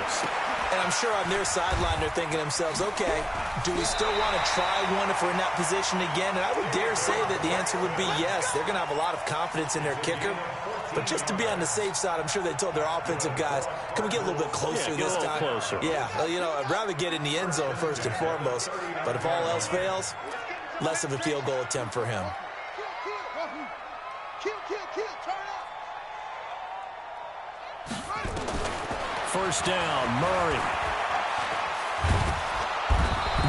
Cardinals. And I'm sure on their sideline they're thinking to themselves, okay, do we still want to try one if we're in that position again? And I would dare say that the answer would be yes. They're going to have a lot of confidence in their kicker. But just to be on the safe side, I'm sure they told their offensive guys, can we get a little bit closer this time? Closer. Yeah, well, you know, I'd rather get in the end zone first and foremost. But if all else fails, less of a field goal attempt for him. First down, Murray.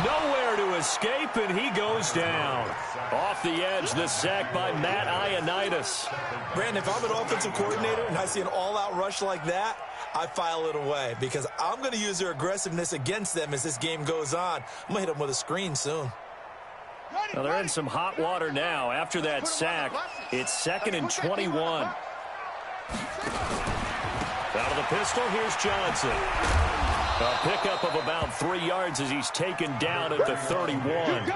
Nowhere to escape, and he goes down. Off the edge, the sack by Matt Ioannidis. Brandon, if I'm an offensive coordinator and I see an all-out rush like that, I file it away because I'm going to use their aggressiveness against them as this game goes on. I'm going to hit them with a screen soon. Well, they're in some hot water now. After that sack, it's 2nd and 21. Out of the pistol, here's Johnson. A pickup of about 3 yards as he's taken down at the 31.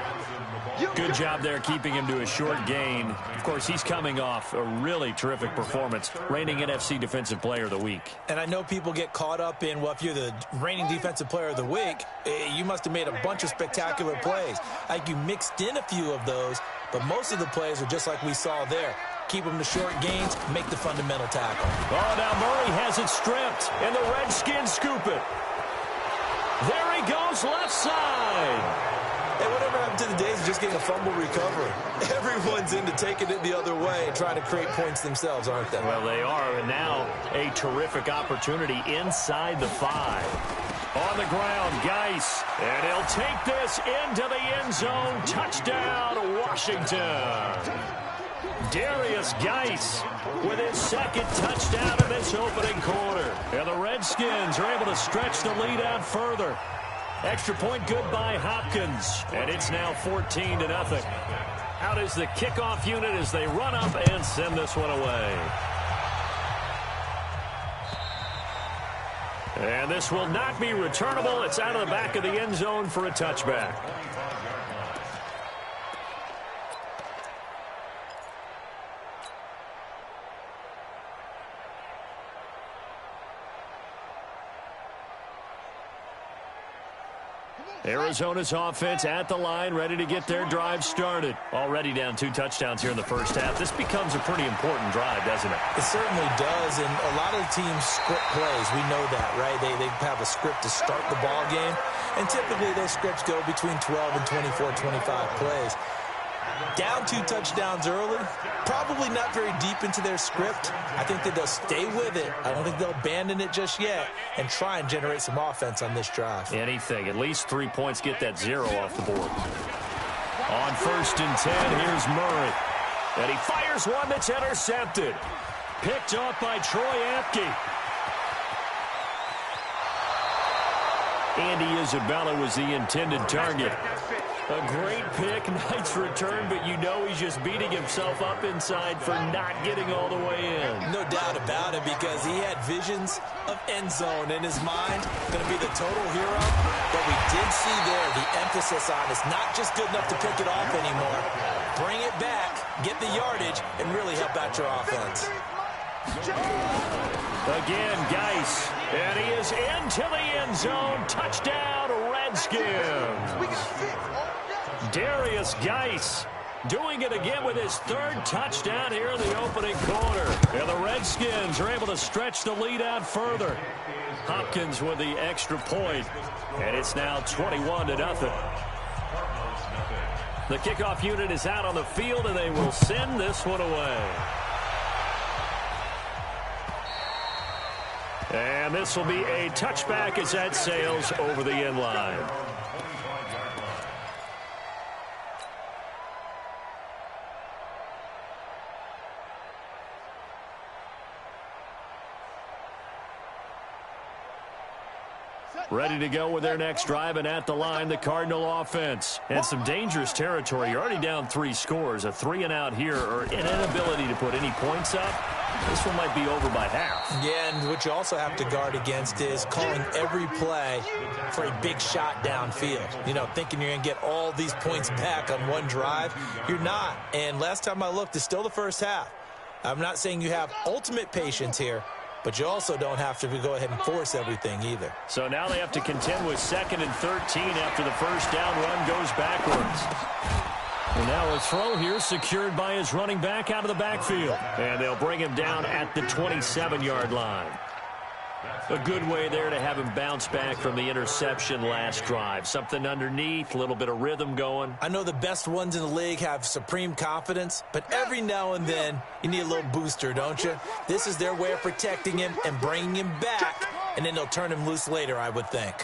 Good job there keeping him to a short gain. Of course, he's coming off a really terrific performance, reigning NFC Defensive Player of the Week. And I know people get caught up in, well, if you're the reigning Defensive Player of the Week, you must have made a bunch of spectacular plays. Like you mixed in a few of those, but most of the plays are just like we saw there. Keep them to short gains, make the fundamental tackle. Oh, now Murray has it stripped, and the Redskins scoop it. There he goes, left side. Hey, whatever happened to the days of just getting a fumble recovery? Everyone's into taking it the other way and trying to create points themselves, aren't they? Well, they are, and now a terrific opportunity inside the 5. On the ground, Geis, and he'll take this into the end zone. Touchdown, Washington. Darius Geis with his 2nd touchdown in this opening quarter. And the Redskins are able to stretch the lead out further. Extra point good by Hopkins. And it's now 14-0. Out is the kickoff unit as they run up and send this one away. And this will not be returnable. It's out of the back of the end zone for a touchback. Arizona's offense at the line, ready to get their drive started. Already down 2 touchdowns here in the first half. This becomes a pretty important drive, doesn't it? It certainly does, and a lot of the teams script plays. We know that, right? They have a script to start the ball game, and typically those scripts go between 12 and 24, 25 plays. Down 2 touchdowns early, probably not very deep into their script. I think that they'll stay with it. I don't think they'll abandon it just yet and try and generate some offense on this drive. Anything. At least 3 points, get that 0 off the board. On 1st and 10, here's Murray. And he fires one that's intercepted. Picked off by Troy Apke. Andy Isabella was the intended target. A great pick, nice return, but you know he's just beating himself up inside for not getting all the way in. No doubt about it, because he had visions of end zone in his mind. Going to be the total hero. But we did see there the emphasis on it's not just good enough to pick it off anymore. Bring it back, get the yardage, and really help out your offense. Again, Geis, and he is into the end zone. Touchdown, Redskins. Darius Geis doing it again with his 3rd touchdown here in the opening quarter. And the Redskins are able to stretch the lead out further. Hopkins with the extra point, and it's now 21-0. The kickoff unit is out on the field, and they will send this one away. And this will be a touchback as that sails over the end line. Ready to go with their next drive, and at the line, the Cardinal offense. And some dangerous territory. You're already down 3 scores. A 3-and-out here, or an inability to put any points up. This one might be over by half. Yeah, and what you also have to guard against is calling every play for a big shot downfield. You know, thinking you're going to get all these points back on one drive. You're not. And last time I looked, it's still the first half. I'm not saying you have ultimate patience here, but you also don't have to go ahead and force everything either. So now they have to contend with 2nd and 13 after the first down run goes backwards. And now a throw here secured by his running back out of the backfield. And they'll bring him down at the 27-yard line. A good way there to have him bounce back from the interception last drive. Something underneath, a little bit of rhythm going. I know the best ones in the league have supreme confidence, but every now and then you need a little booster, don't you? This is their way of protecting him and bringing him back, and then they'll turn him loose later, I would think.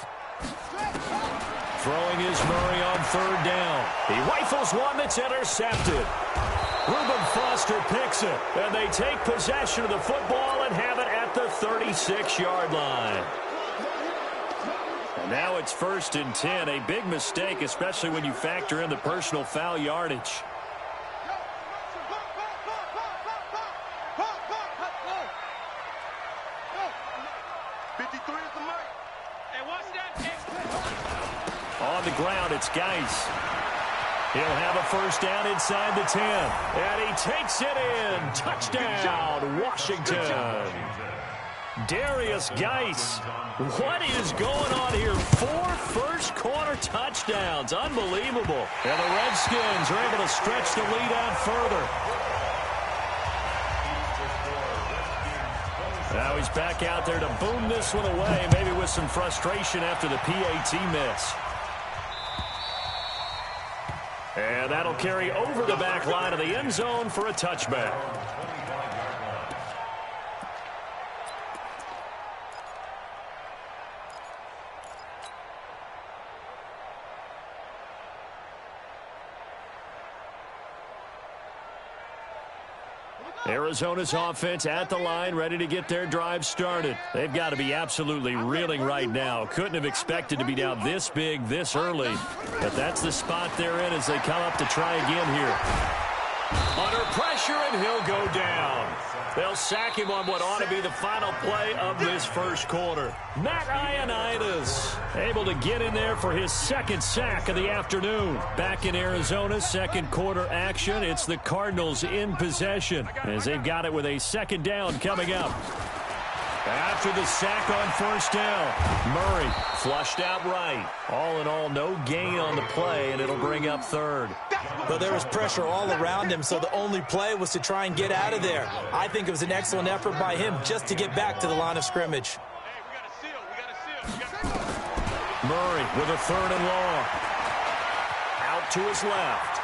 Throwing is Murray on 3rd down. He rifles one that's intercepted. Reuben Foster picks it, and they take possession of the football and have it at the 36-yard line. And now it's 1st and 10, a big mistake, especially when you factor in the personal foul yardage. On the ground, it's Geis. He'll have a first down inside the 10. And he takes it in. Touchdown, Washington. Darius Geis. What is going on here? 4 first-quarter touchdowns. Unbelievable. And the Redskins are able to stretch the lead out further. Now he's back out there to boom this one away, maybe with some frustration after the PAT miss. And that'll carry over the back line of the end zone for a touchback. Arizona's offense at the line, ready to get their drive started. They've got to be absolutely reeling right now. Couldn't have expected to be down this big this early. But that's the spot they're in as they come up to try again here. Under pressure, and he'll go down. They'll sack him on what ought to be the final play of this first quarter. Matt Ioannidis able to get in there for his 2nd sack of the afternoon. Back in Arizona, 2nd quarter action. It's the Cardinals in possession as they've got it with a 2nd down coming up. After the sack on 1st down, Murray flushed out right. All in all, no gain on the play, and it'll bring up 3rd. But there was pressure all around him, so the only play was to try and get out of there. I think it was an excellent effort by him just to get back to the line of scrimmage. Murray with a 3rd and long. Out to his left.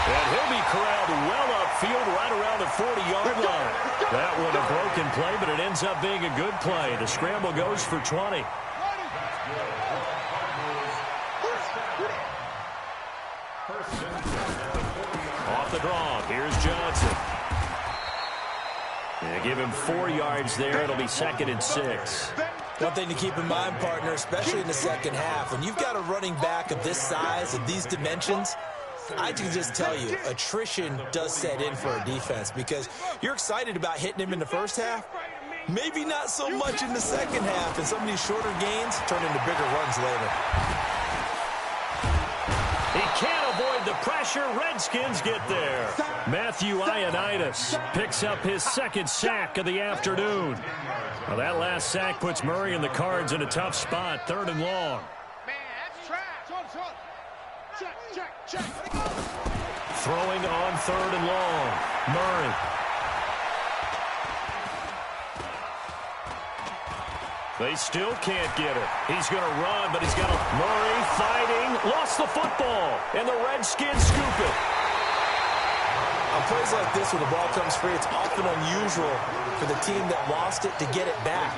And he'll be corralled well upfield right around the 40-yard line. That was a broken play, but it ends up being a good play. The scramble goes for 20. Off the draw, here's Johnson. They give him 4 yards there. It'll be 2nd and 6. One thing to keep in mind, partner, especially in the second half, when you've got a running back of this size, of these dimensions, I can just tell you, attrition does set in for a defense because you're excited about hitting him in the first half. Maybe not so much in the second half, and some of these shorter gains turn into bigger runs later. He can't avoid the pressure. Redskins get there. Matthew Ioannidis picks up his 2nd sack of the afternoon. Well, that last sack puts Murray and the Cards in a tough spot, 3rd and long. Throwing on 3rd and long. Murray. They still can't get it. He's going to run, but he's got a Murray fighting. Lost the football, and the Redskins scoop it. On plays like this, when the ball comes free, it's often unusual for the team that lost it to get it back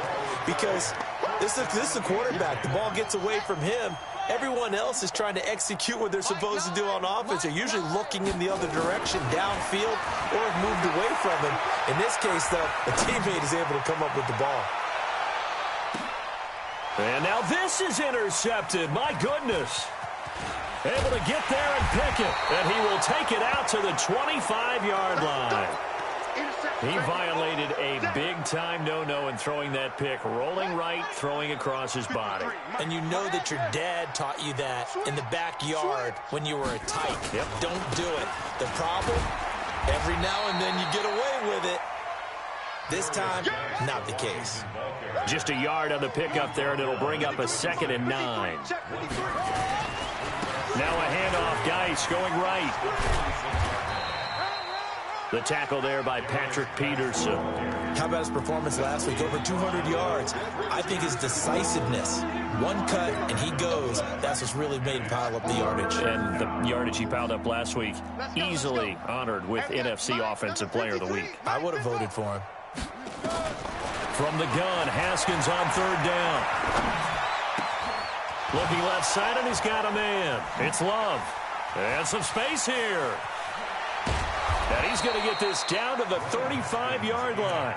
because this is the quarterback. The ball gets away from him. Everyone else is trying to execute what they're supposed to do on offense. They're usually looking in the other direction, downfield, or have moved away from him. In this case, though, a teammate is able to come up with the ball. And now this is intercepted. My goodness. Able to get there and pick it. And he will take it out to the 25-yard line. He violated a big-time no-no in throwing that pick. Rolling right, throwing across his body. And you know that your dad taught you that in the backyard when you were a tyke. Yep. Don't do it. The problem, every now and then you get away with it. This time, not the case. Just a yard on the pickup there, and it'll bring up a 2nd and 9. Now a handoff, Geis going right. The tackle there by Patrick Peterson. How about his performance last week? Over 200 yards. I think his decisiveness. One cut, and he goes. That's what's really made him pile up the yardage. And the yardage he piled up last week, easily honored with NFC Offensive Player of the Week. I would have voted for him. From the gun, Haskins on 3rd down. Looking left side, and he's got a man. It's Love. And some space here. And he's going to get this down to the 35-yard line.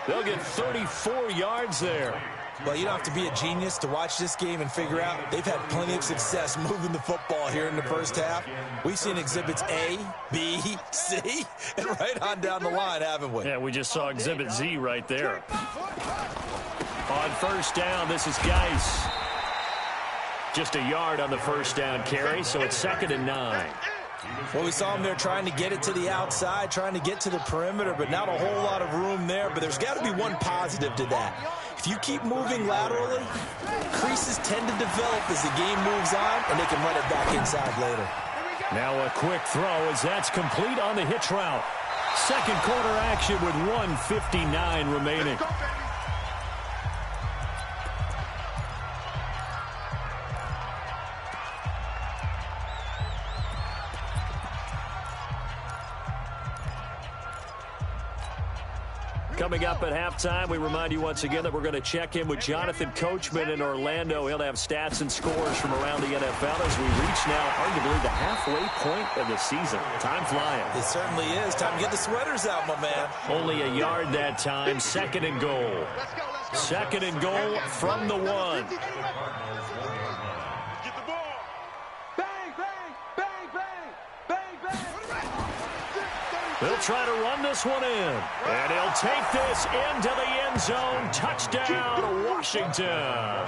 They'll get 34 yards there. Well, you don't have to be a genius to watch this game and figure out they've had plenty of success moving the football here in the first half. We've seen exhibits A, B, C, and right on down the line, haven't we? Yeah, we just saw exhibit Z right there. On 1st down, this is Geis. Just a yard on the 1st down carry, so it's 2nd and 9. Well, we saw him there trying to get it to the outside, trying to get to the perimeter, but not a whole lot of room there. But there's got to be one positive to that. If you keep moving laterally, creases tend to develop as the game moves on, and they can run it back inside later. Now a quick throw as that's complete on the hitch route. 2nd quarter action with 1:59 remaining. Coming up at halftime, we remind you once again that we're going to check in with Jonathan Coachman in Orlando. He'll have stats and scores from around the NFL as we reach now arguably the halfway point of the season. Time flying. It certainly is. Time to get the sweaters out, my man. Only a yard that time. 2nd and goal. 2nd and goal from the 1. They'll try to run this one in. And he'll take this into the end zone. Touchdown, Washington.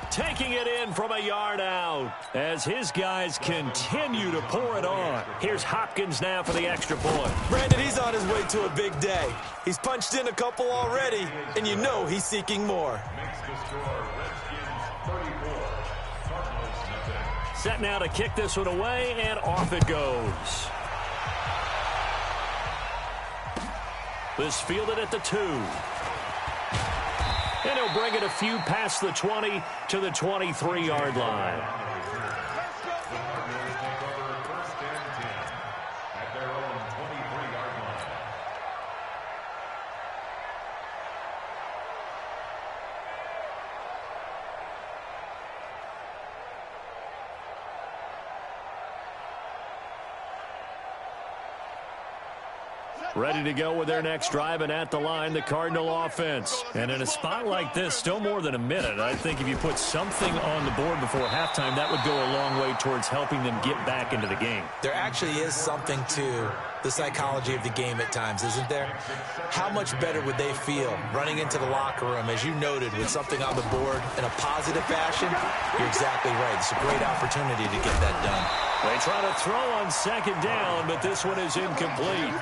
Taking it in from a yard out as his guys continue to pour it on. Here's Hopkins now for the extra point. Brandon, he's on his way to a big day. He's punched in a couple already, and you know he's seeking more. Set now to kick this one away, and off it goes. This fielded at the 2. And he'll bring it a few past the 20 to the 23-yard line. Ready to go with their next drive, and at the line, the Cardinal offense. And in a spot like this, still more than a minute, I think if you put something on the board before halftime, that would go a long way towards helping them get back into the game. There actually is something to the psychology of the game at times, isn't there? How much better would they feel running into the locker room, as you noted, with something on the board in a positive fashion? You're exactly right. It's a great opportunity to get that done. They try to throw on 2nd down, but this one is incomplete.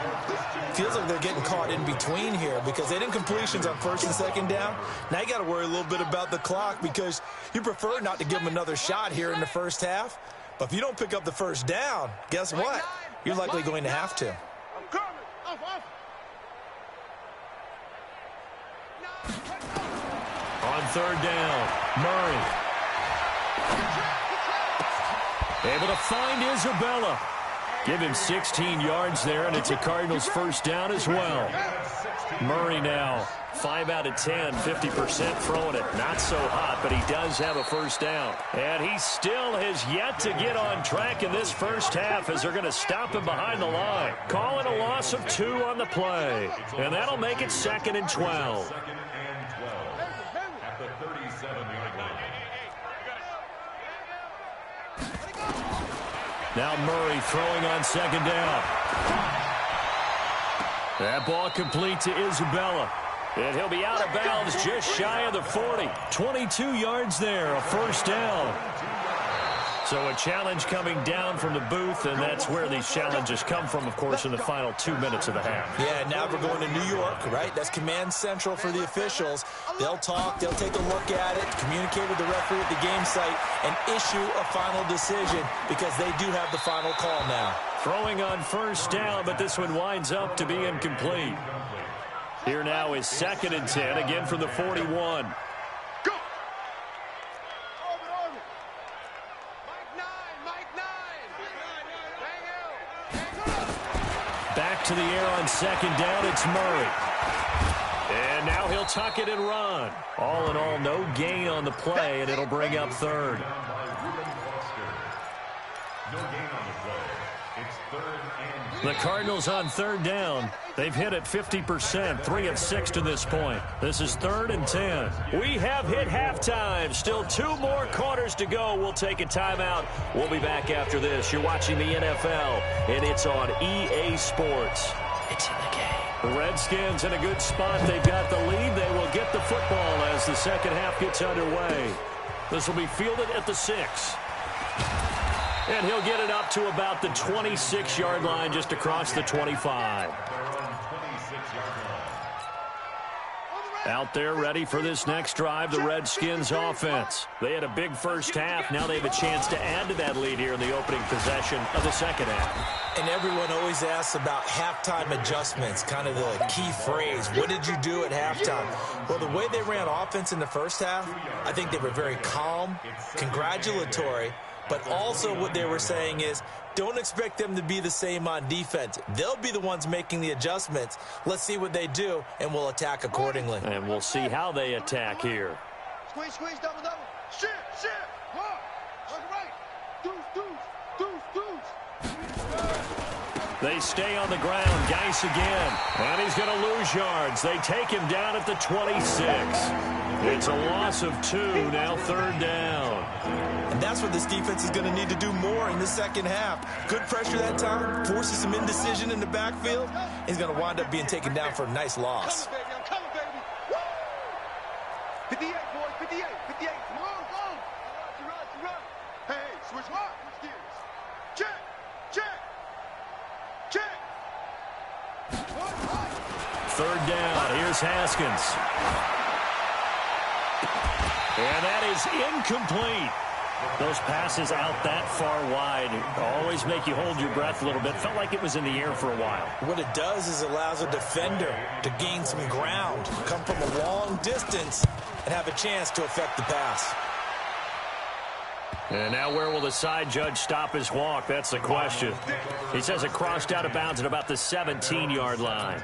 Feels like they're getting caught in between here because they didn't incompletions on 1st and 2nd down. Now you got to worry a little bit about the clock because you prefer not to give them another shot here in the first half. But if you don't pick up the 1st down, guess what? You're likely going to have to. On 3rd down, Murray. Able to find Isabella. Give him 16 yards there, and it's a Cardinals 1st down as well. Murray now, 5 out of 10, 50% throwing it. Not so hot, but he does have a 1st down. And he still has yet to get on track in this first half as they're going to stop him behind the line. Calling a loss of 2 on the play. And that'll make it 2nd and 12. Now Murray throwing on 2nd down. That ball complete to Isabella. And he'll be out of bounds just shy of the 40. 22 yards there, a 1st down. So a challenge coming down from the booth, and that's where these challenges come from, of course, in the final 2 minutes of the half. Yeah, now we're going to New York, right? That's command central for the officials. They'll talk, they'll take a look at it, communicate with the referee at the game site, and issue a final decision because they do have the final call now. Throwing on first down, but this one winds up to be incomplete. Here now is 2nd and 10, again from the 41. Back to the air on 2nd down, it's Murray. And now he'll tuck it and run. All in all, no gain on the play, and it'll bring up 3rd. The Cardinals on 3rd down. They've hit it 50%, 3 of 6 to this point. This is 3rd and 10. We have hit halftime. Still 2 more quarters to go. We'll take a timeout. We'll be back after this. You're watching the NFL, and it's on EA Sports. It's in the game. The Redskins in a good spot. They've got the lead. They will get the football as the second half gets underway. This will be fielded at the 6. And he'll get it up to about the 26-yard line, just across the 25. Out there ready for this next drive, the Redskins offense. They had a big first half. Now they have a chance to add to that lead here in the opening possession of the second half. And everyone always asks about halftime adjustments, kind of the key phrase. What did you do at halftime? Well, the way they ran offense in the first half, I think they were very calm, congratulatory, but also what they were saying is, don't expect them to be the same on defense. They'll be the ones making the adjustments. Let's see what they do, and we'll attack accordingly. And we'll see how they attack here. Squeeze, squeeze, double, double. Shift, shift. Right. Right. Deuce, deuce, deuce, deuce. They stay on the ground. Geis again. And he's going to lose yards. They take him down at the 26. It's a loss of 2, now 3rd down. And that's what this defense is going to need to do more in the second half. Good pressure that time, forces some indecision in the backfield. He's going to wind up being taken down for a nice loss. I'm coming, baby. Woo! 58, boys, 58, 58. Come on, go. Run. Hey, switch gears. Check. 3rd down. Here's Haskins. And that is incomplete. Those passes out that far wide always make you hold your breath a little bit. Felt like it was in the air for a while. What it does is allows a defender to gain some ground, come from a long distance, and have a chance to affect the pass. And now where will the side judge stop his walk? That's the question. He says it crossed out of bounds at about the 17-yard line.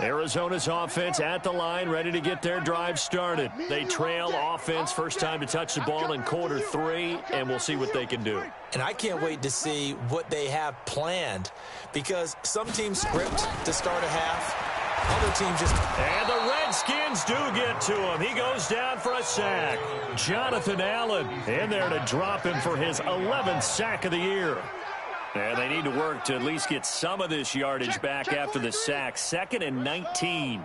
Arizona's offense at the line, ready to get their drive started. They trail offense, first time to touch the ball in quarter 3, and we'll see what they can do. And I can't wait to see what they have planned, because some teams script to start a half, other teams just... And the Redskins do get to him. He goes down for a sack. Jonathan Allen in there to drop him for his 11th sack of the year. And they need to work to at least get some of this yardage back after the sack. 2nd and 19.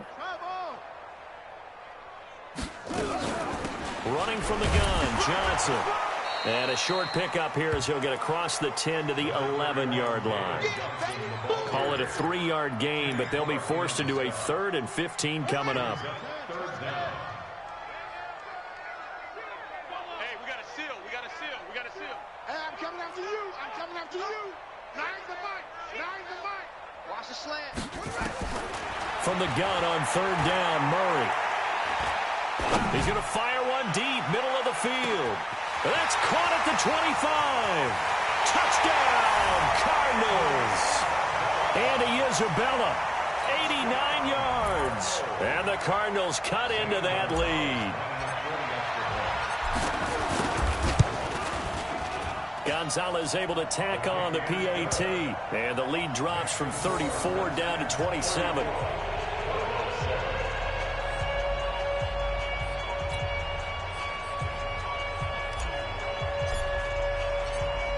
Running from the gun, Johnson. And a short pickup here as he'll get across the 10 to the 11-yard line. Call it a 3-yard gain, but they'll be forced into a 3rd and 15 coming up. Hey, we got a seal. Hey, I'm coming after you. Nine the mic. Watch the slant. From the gun on 3rd down, Murray. He's going to fire one deep, middle of the field. That's caught at the 25. Touchdown, Cardinals. Andy Isabella, 89 yards. And the Cardinals cut into that lead. Gonzalez able to tack on the PAT. And the lead drops from 34 down to 27.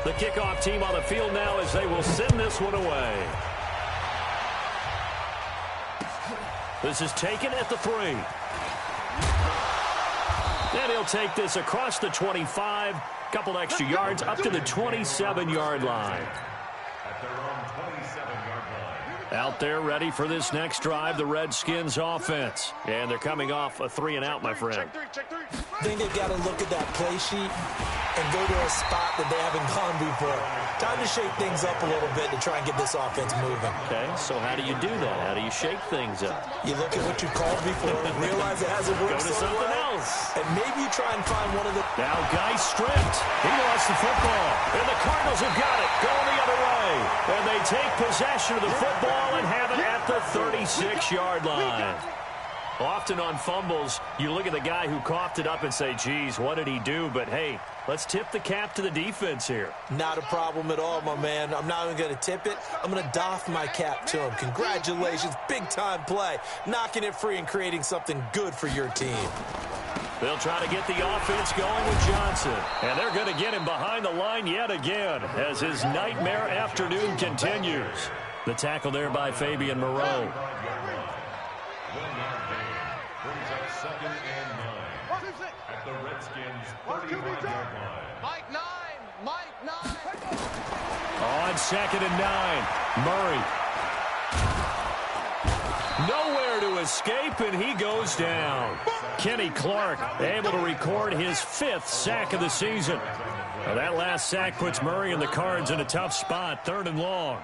The kickoff team on the field now as they will send this one away. This is taken at the 3. And he'll take this across the 25. Couple extra yards up to the 27-yard line. Out there ready for this next drive, the Redskins offense. And they're coming off a 3-and-out, my friend. I think they've got to look at that play sheet and go to a spot that they haven't gone before. Time to shake things up a little bit to try and get this offense moving. Okay, so how do you do that? How do you shake things up? You look at what you called before, realize it hasn't worked. Go to something else. And maybe you try and find one of the... Now Geis stripped. He lost the football. And the Cardinals have got it. Going the other way. And they take possession of the football and have it at the 36-yard line. Often on fumbles, you look at the guy who coughed it up and say, geez, what did he do? But, hey, let's tip the cap to the defense here. Not a problem at all, my man. I'm not even going to tip it. I'm going to doff my cap to him. Congratulations. Big-time play. Knocking it free and creating something good for your team. They'll try to get the offense going with Johnson. And they're going to get him behind the line yet again as his nightmare afternoon continues. The tackle there by Fabian Moreau. Second and 9 at the Redskins 35-yard line. Mike 9. On 2nd and 9, Murray. Nowhere to escape, and he goes down. Kenny Clark able to record his 5th sack of the season. Now that last sack puts Murray and the Cards in a tough spot, 3rd and long.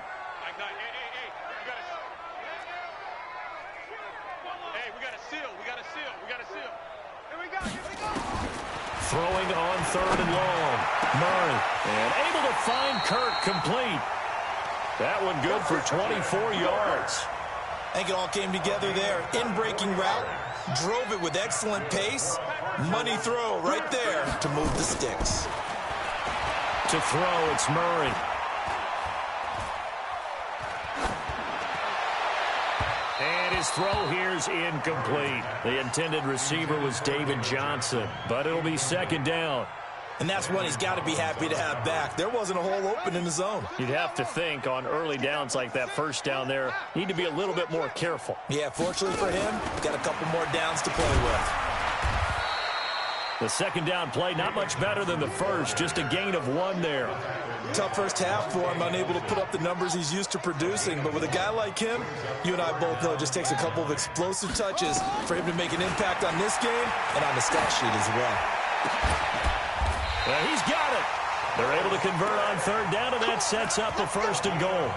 Throwing on 3rd and long. Murray. And able to find Kirk complete. That one good for 24 yards. I think it all came together there. In-breaking route. Drove it with excellent pace. Money throw right there to move the sticks. To throw, it's Murray. And his throw here's incomplete. The intended receiver was David Johnson, but it'll be 2nd down. And that's one he's got to be happy to have back. There wasn't a hole open in the zone. You'd have to think on early downs like that 1st down there, need to be a little bit more careful. Yeah, fortunately for him, got a couple more downs to play with. The 2nd down play, not much better than the first, just a gain of 1 there. Tough first half for him, unable to put up the numbers he's used to producing. But with a guy like him, you and I both know it just takes a couple of explosive touches for him to make an impact on this game and on the stat sheet as well. He's got it. They're able to convert on 3rd down, and that sets up a 1st and goal.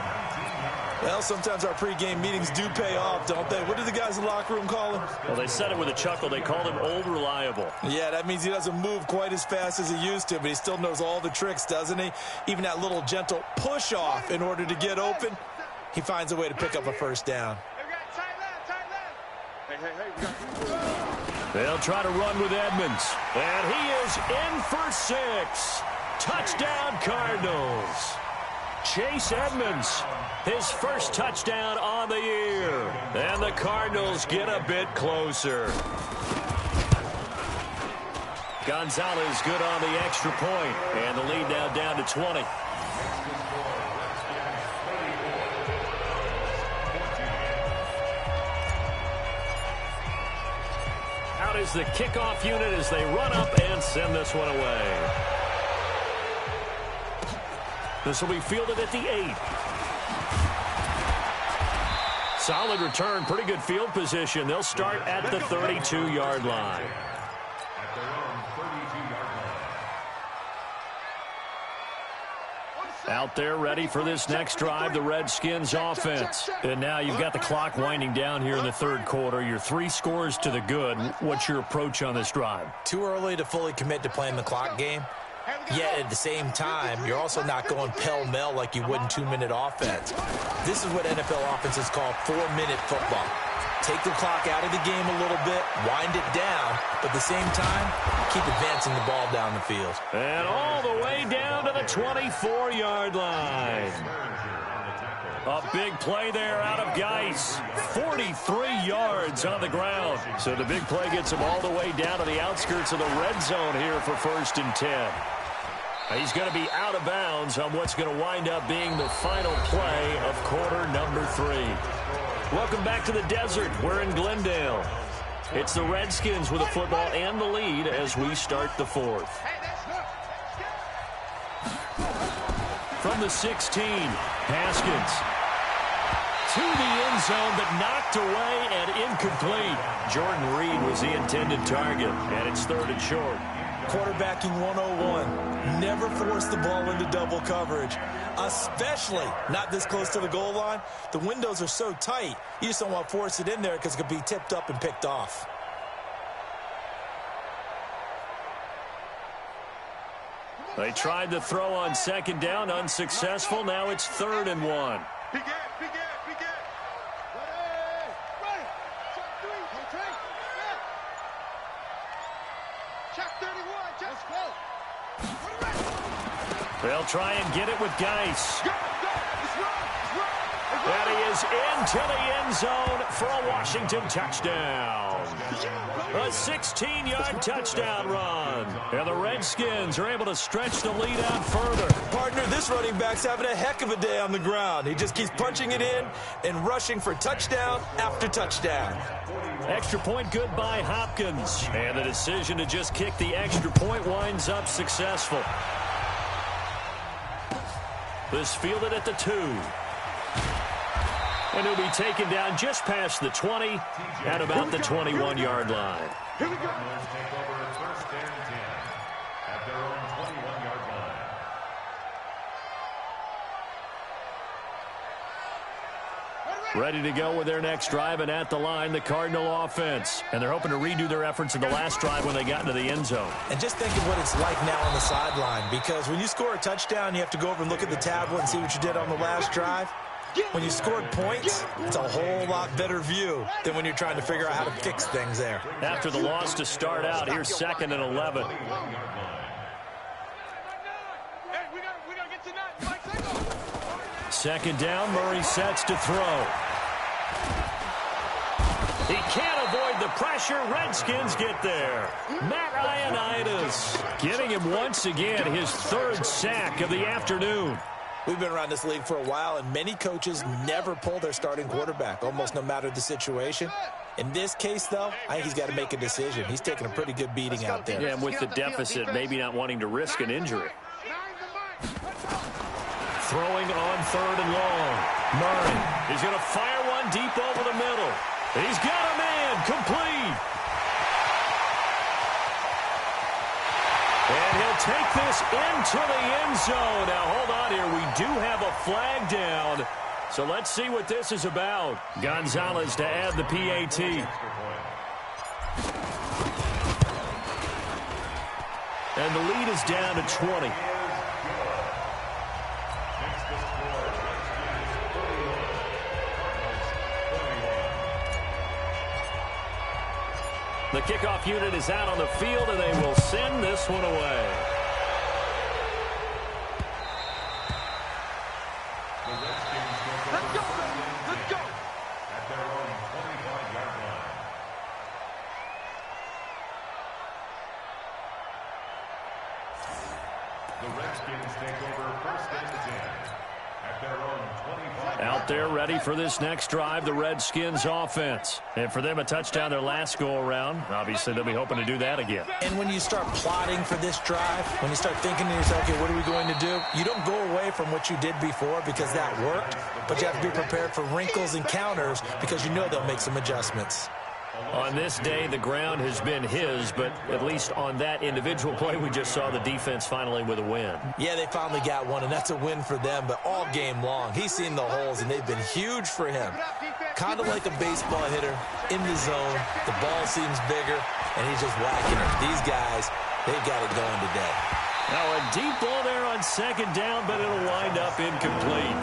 Well, sometimes our pregame meetings do pay off, don't they? What do the guys in the locker room call him? Well, they said it with a chuckle. They called him Old Reliable. Yeah, that means he doesn't move quite as fast as he used to, but he still knows all the tricks, doesn't he? Even that little gentle push-off in order to get open, he finds a way to pick up a 1st down. They'll try to run with Edmonds. And he is in for 6. Touchdown, Cardinals. Chase Edmonds, his 1st touchdown on the year. And the Cardinals get a bit closer. Gonzalez good on the extra point. And the lead now down to 20. Out is the kickoff unit as they run up and send this one away. This will be fielded at the 8. Solid return, pretty good field position. They'll start at the 32-yard line. Out there ready for this next drive, the Redskins offense. And now you've got the clock winding down here in the 3rd quarter. You're 3 scores to the good. What's your approach on this drive? Too early to fully commit to playing the clock game. Yet at the same time, you're also not going pell-mell like you would in 2-minute offense. This is what NFL offenses call 4-minute football. Take the clock out of the game a little bit, wind it down, but at the same time, keep advancing the ball down the field. And all the way down to the 24-yard line. A big play there out of Geis. 43 yards on the ground. So the big play gets him all the way down to the outskirts of the red zone here for 1st and 10. He's going to be out of bounds on what's going to wind up being the final play of quarter number 3. Welcome back to the desert. We're in Glendale. It's the Redskins with the football and the lead as we start the fourth. From the 16, Haskins to the end zone, but knocked away and incomplete. Jordan Reed was the intended target, and it's 3rd and short. Quarterbacking 101. Never force the ball into double coverage, especially not this close to the goal line. The windows are so tight, you just don't want to force it in there because it could be tipped up and picked off. They tried to throw on 2nd down, unsuccessful. Now it's 3rd and 1. They'll try and get it with Geis. And he is into the end zone for a Washington touchdown. A 16-yard touchdown run. And the Redskins are able to stretch the lead out further. Partner, this running back's having a heck of a day on the ground. He just keeps punching it in and rushing for touchdown after touchdown. Extra point good by Hopkins. And the decision to just kick the extra point winds up successful. This fielded at the 2. And he'll be taken down just past the 20 at about the 21-yard line. Here we go. Take over 1st and 10 at their own 21-yard line. Ready to go with their next drive, and at the line, the Cardinal offense. And they're hoping to redo their efforts in the last drive when they got into the end zone. And just think of what it's like now on the sideline, because when you score a touchdown, you have to go over and look at the tablet and see what you did on the last drive. When you scored points, it's a whole lot better view than when you're trying to figure out how to fix things there. After the loss to start out, here's 2nd and 11. Second down, Murray sets to throw. He can't avoid the pressure. Redskins get there. Matt Ioannidis getting him once again his 3rd sack of the afternoon. We've been around this league for a while, and many coaches never pull their starting quarterback, almost no matter the situation. In this case, though, I think he's got to make a decision. He's taking a pretty good beating out there. Yeah, and with the deficit, maybe not wanting to risk an injury. Throwing on 3rd and long. Murray. He's going to fire one deep over the middle. He's got a man complete. And he'll take this into the end zone. Now, hold on here. We do have a flag down. So let's see what this is about. Gonzalez to add the PAT. And the lead is down to 20. The kickoff unit is out on the field, and they will send this one away. Let's go. Let's go. At their own 25-yard line. The Redskins take over 1st and 10 at their own 25. Out there ready for this next drive, the Redskins offense. And for them, a touchdown their last go-around. Obviously, they'll be hoping to do that again. And when you start plotting for this drive, when you start thinking to yourself, okay, what are we going to do? You don't go away from what you did before because that worked, but you have to be prepared for wrinkles and counters because you know they'll make some adjustments. On this day, the ground has been his, but at least on that individual play, we just saw the defense finally with a win. Yeah, they finally got one, and that's a win for them, but all game long, he's seen the holes, and they've been huge for him. Kind of like a baseball hitter in the zone. The ball seems bigger, and he's just whacking it. These guys, they've got it going today. Now a deep ball there on 2nd down, but it'll wind up incomplete.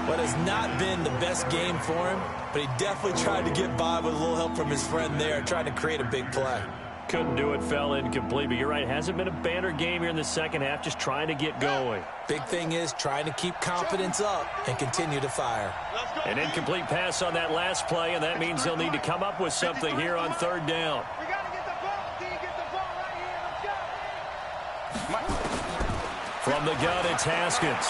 What has not been the best game for him, but he definitely tried to get by with a little help from his friend there, trying to create a big play. Couldn't do it, fell incomplete, but you're right, hasn't been a banner game here in the second half, just trying to get going. Big thing is trying to keep confidence up and continue to fire. An incomplete pass on that last play, and that means they'll need to come up with something here on 3rd down. We got to get the ball. D, get the ball right here. Let's go. From the gun, it's Haskins.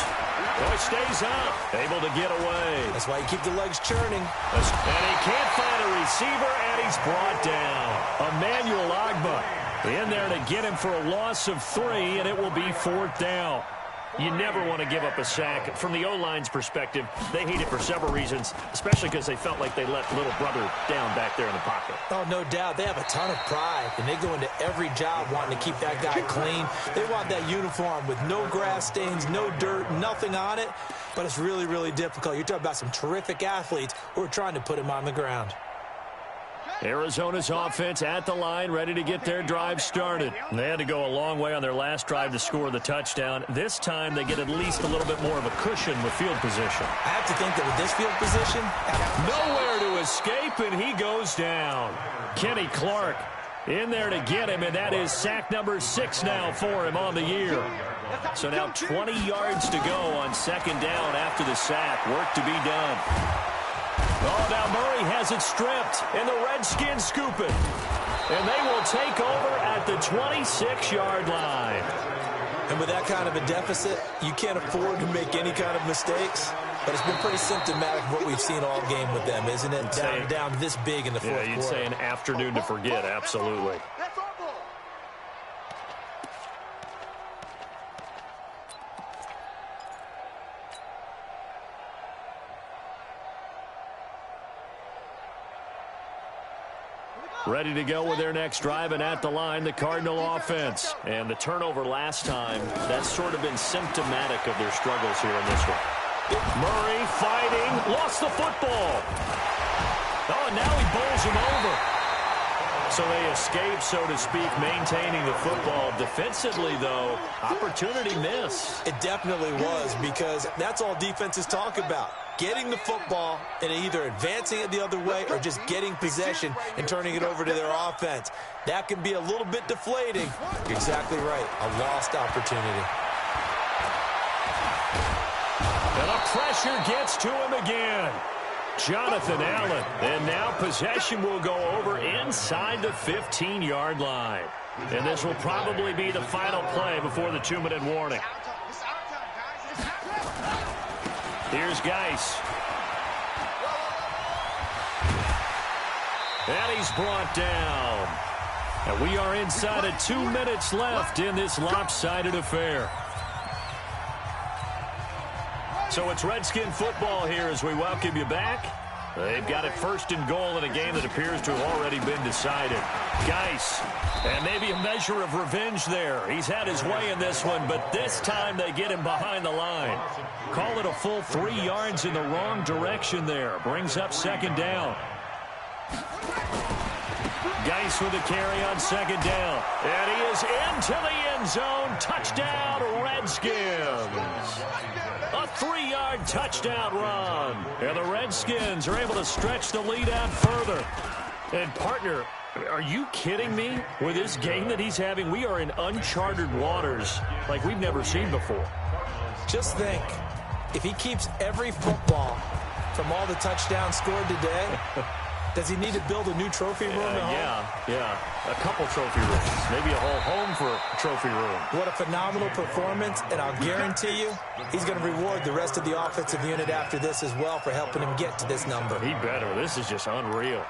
Oh, he stays up, able to get away. That's why you keep the legs churning. And he can't find a receiver, and he's brought down. Emmanuel Ogbah in there to get him for a loss of 3, and it will be 4th down. You never want to give up a sack. From the O-line's perspective, they hate it for several reasons, especially because they felt like they let little brother down back there in the pocket. Oh, no doubt. They have a ton of pride, and they go into every job wanting to keep that guy clean. They want that uniform with no grass stains, no dirt, nothing on it, but it's really, really difficult. You're talking about some terrific athletes who are trying to put him on the ground. Arizona's offense at the line, ready to get their drive started. They had to go a long way on their last drive to score the touchdown. This time they get at least a little bit more of a cushion with field position. I have to think that with this field position, nowhere to escape, and he goes down. Kenny Clark in there to get him, and that is sack number 6 now for him on the year. So now 20 yards to go on 2nd down after the sack. Work to be done. Oh, now Murray has it stripped, and the Redskins scoop it. And they will take over at the 26-yard line. And with that kind of a deficit, you can't afford to make any kind of mistakes. But it's been pretty symptomatic of what we've seen all game with them, isn't it? Down this big in the fourth quarter. Yeah, you'd say an afternoon to forget, absolutely. Ready to go with their next drive, and at the line, the Cardinal offense. And the turnover last time, that's sort of been symptomatic of their struggles here in this one. Murray fighting, lost the football. Oh, and now he bowls him over. So they escape, so to speak, maintaining the football. Defensively, though, opportunity miss. It definitely was, because that's all defenses talk about. Getting the football and either advancing it the other way or just getting possession and turning it over to their offense. That can be a little bit deflating. You're exactly right. A lost opportunity. And the pressure gets to him again. Jonathan Allen. And now possession will go over inside the 15-yard line. And this will probably be the final play before the 2-minute warning. Here's Geis. And he's brought down. And we are inside of 2 minutes left in this lopsided affair. So it's Redskin football here as we welcome you back. They've got it 1st and goal in a game that appears to have already been decided. Geis, and maybe a measure of revenge there. He's had his way in this one, but this time they get him behind the line. Call it a full 3 yards in the wrong direction there. Brings up 2nd down. Geis with a carry on 2nd down. And he is into the end zone. Touchdown, Redskins. A 3-yard touchdown run. And the Redskins are able to stretch the lead out further. And, partner, are you kidding me? With this game that he's having, we are in uncharted waters like we've never seen before. Just think, if he keeps every football from all the touchdowns scored today, does he need to build a new trophy room at home? Yeah. A couple trophy rooms. Maybe a whole home for a trophy room. What a phenomenal performance, and I'll guarantee you he's going to reward the rest of the offensive unit after this as well for helping him get to this number. He better. This is just unreal.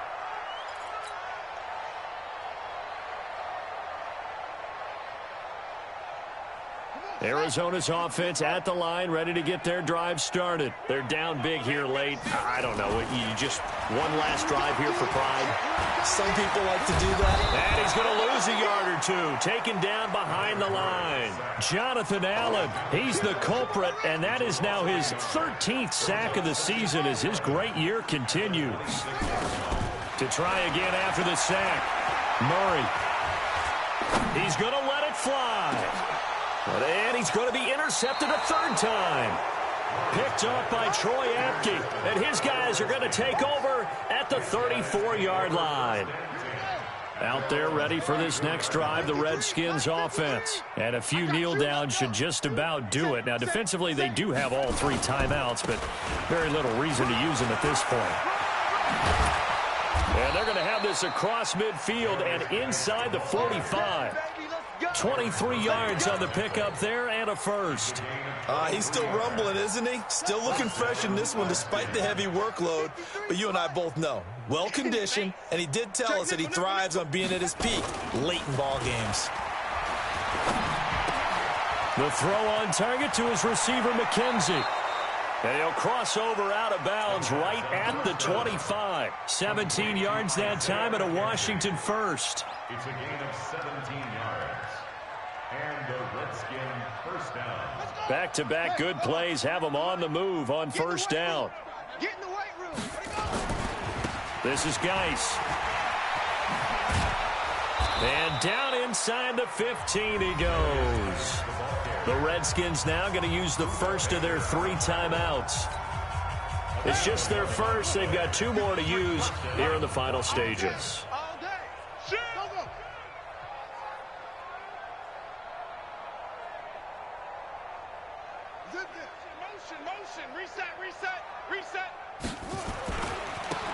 Arizona's offense at the line, ready to get their drive started. They're down big here late. I don't know. You just one last drive here for pride. Some people like to do that. And he's going to lose a yard or two. Taken down behind the line. Jonathan Allen, he's the culprit, and that is now his 13th sack of the season as his great year continues. To try again after the sack, Murray. He's going to let it fly. And he's going to be intercepted a 3rd time. Picked off by Troy Apke. And his guys are going to take over at the 34-yard line. Out there ready for this next drive, the Redskins offense. And a few kneel downs should just about do it. Now, defensively, they do have all 3 timeouts, but very little reason to use them at this point. And they're going to have this across midfield and inside the 45. 23 yards on the pickup there, and a first. He's still rumbling, isn't he? Still looking fresh in this one despite the heavy workload. But you and I both know, well-conditioned, and he did tell us that he thrives on being at his peak late in ball games. The throw on target to his receiver, McKenzie. And he'll cross over out of bounds right at the 25. 17 yards that time and a Washington first. It's a gain of 17 yards. And the Redskin first down. Back-to-back good plays have them on the move on first down. Get in the weight room. This is Geis. And down inside the 15 he goes. The Redskins now going to use the first of their 3 timeouts. It's just their first. They've got 2 more to use here in the final stages. All day. Go, go. Zip this. Motion. Reset.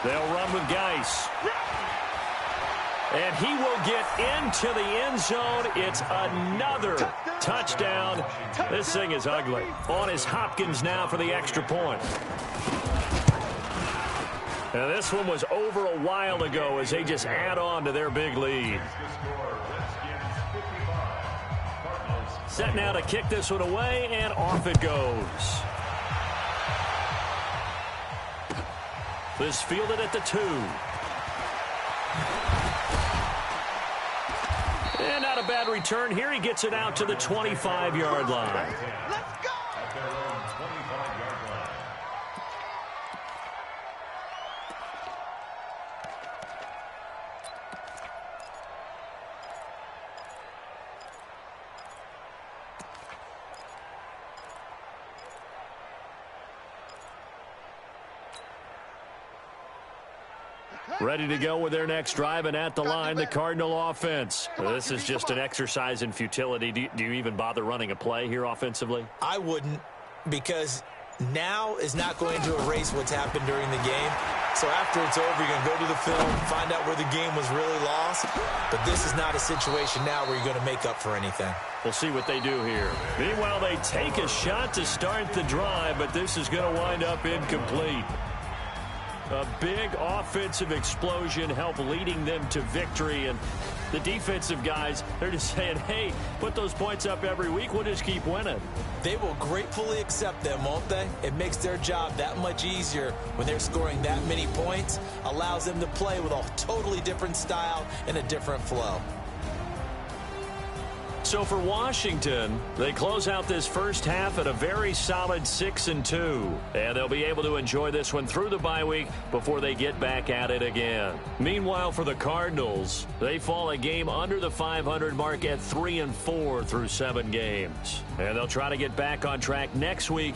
They'll run with Geis. And he will get into the end zone. It's another touchdown. This thing is ugly. On is Hopkins now for the extra point. And this one was over a while ago as they just add on to their big lead. Set now to kick this one away, and off it goes. This fielded at the 2. And not a bad return here. He gets it out to the 25-yard line. Let's go. At their own 25-yard line. Ready to go with their next drive, and at the line, the Cardinal offense. This is just an exercise in futility. Do you even bother running a play here offensively? I wouldn't, because now is not going to erase what's happened during the game. So after it's over, you're going to go to the film, find out where the game was really lost. But this is not a situation now where you're going to make up for anything. We'll see what they do here. Meanwhile, they take a shot to start the drive, but this is going to wind up incomplete. A big offensive explosion helped leading them to victory. And the defensive guys, they're just saying, hey, put those points up every week. We'll just keep winning. They will gratefully accept them, won't they? It makes their job that much easier when they're scoring that many points. Allows them to play with a totally different style and a different flow. So for Washington, they close out this first half at a very solid 6-2. And they'll be able to enjoy this one through the bye week before they get back at it again. Meanwhile, for the Cardinals, they fall a game under the 500 mark at 3-4 through 7 games. And they'll try to get back on track next week